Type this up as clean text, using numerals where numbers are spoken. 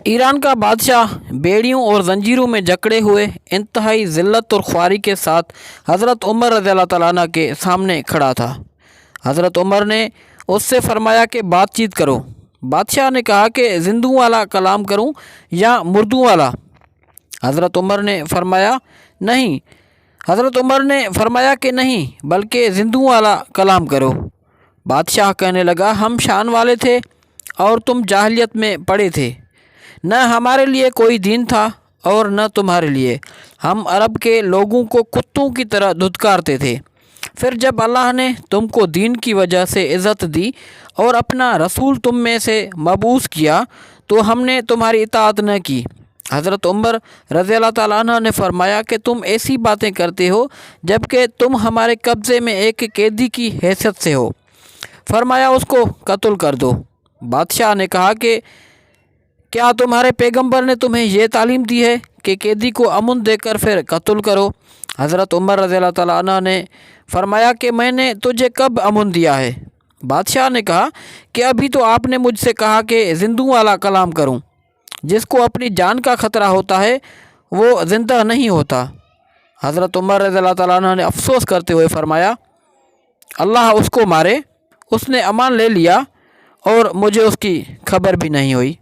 ایران کا بادشاہ بیڑیوں اور زنجیروں میں جکڑے ہوئے انتہائی ذلت اور خواری کے ساتھ حضرت عمر رضی اللہ تعالیٰ عنہ کے سامنے کھڑا تھا۔ حضرت عمر نے اس سے فرمایا کہ بات چیت کرو۔ بادشاہ نے کہا کہ زندوں والا کلام کروں یا مردوں والا؟ حضرت عمر نے فرمایا کہ نہیں بلکہ زندوں والا کلام کرو۔ بادشاہ کہنے لگا، ہم شان والے تھے اور تم جاہلیت میں پڑے تھے، نہ ہمارے لیے کوئی دین تھا اور نہ تمہارے لیے، ہم عرب کے لوگوں کو کتوں کی طرح دھتکارتے تھے۔ پھر جب اللہ نے تم کو دین کی وجہ سے عزت دی اور اپنا رسول تم میں سے مبعوث کیا تو ہم نے تمہاری اطاعت نہ کی۔ حضرت عمر رضی اللہ تعالیٰ عنہ نے فرمایا کہ تم ایسی باتیں کرتے ہو جبکہ تم ہمارے قبضے میں ایک قیدی کی حیثیت سے ہو۔ فرمایا اس کو قتل کر دو۔ بادشاہ نے کہا کہ کیا تمہارے پیغمبر نے تمہیں یہ تعلیم دی ہے کہ قیدی کو امن دے کر پھر قتل کرو؟ حضرت عمر رضی اللہ تعالیٰ عنہ نے فرمایا کہ میں نے تجھے کب امن دیا ہے؟ بادشاہ نے کہا کہ ابھی تو آپ نے مجھ سے کہا کہ زندوں والا کلام کروں۔ جس کو اپنی جان کا خطرہ ہوتا ہے وہ زندہ نہیں ہوتا۔ حضرت عمر رضی اللہ تعالیٰ عنہ نے افسوس کرتے ہوئے فرمایا، اللہ اس کو مارے، اس نے امان لے لیا اور مجھے اس کی خبر بھی نہیں ہوئی۔